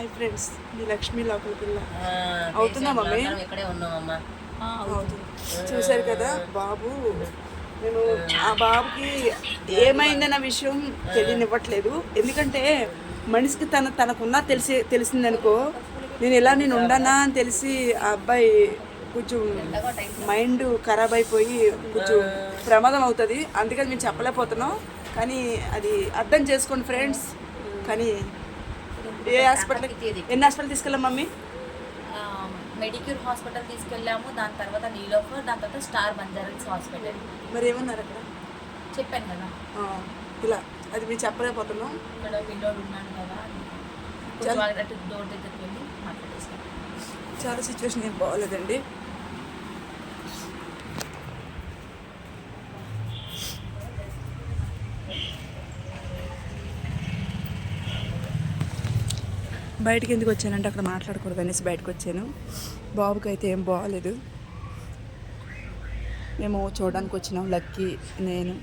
Hi friends, మీ లక్ష్మీ లోపల పిల్ల అవుతుందా మమ్మీ? ఇక్కడే ఉన్నామమ్మా. అవుతుంది. చూశారు కదా బాబు, నేను ఆ బాబుకి ఏమైందన్న విషయం తెలియనివ్వట్లేదు. ఎందుకంటే మనిషికి తనకున్నా తెలిసిందనుకో, నేను ఉండనా అని తెలిసి ఆ అబ్బాయి కొంచెం మైండ్ ఖరాబ్ అయిపోయి కొంచెం ప్రమాదం అవుతుంది. అందుకని మేము చెప్పలేకపోతున్నాం. కానీ అది అర్థం చేసుకోండి ఫ్రెండ్స్. కానీ ఎన్ని హాస్పిటల్ తీసుకెళ్ళాం మమ్మీ? మెడిక్యూర్ హాస్పిటల్ తీసుకెళ్ళాము, దాని తర్వాత నీలోఫర్, దాని తర్వాత స్టార్ బంజారాస్ హాస్పిటల్. మరి ఏమన్నారు అక్కడ? చెప్పాను కదా ఇలా, అది మేము చెప్పలేకపోతున్నాం. ఇక్కడ పిల్లోడు ఉన్నాను కదా, డోర్ దగ్గరికి వెళ్ళి మాట్లాడేస్తాను. చాలా సిచ్యువేషన్ ఏం బాగోలేదండి. బయటికి ఎందుకు వచ్చానంటే అక్కడ మాట్లాడకూడదు అనేసి బయటకు వచ్చాను. బాబుకి అయితే ఏం బాగోలేదు. మేము చూడడానికి వచ్చినాం, లక్కీ, నేను.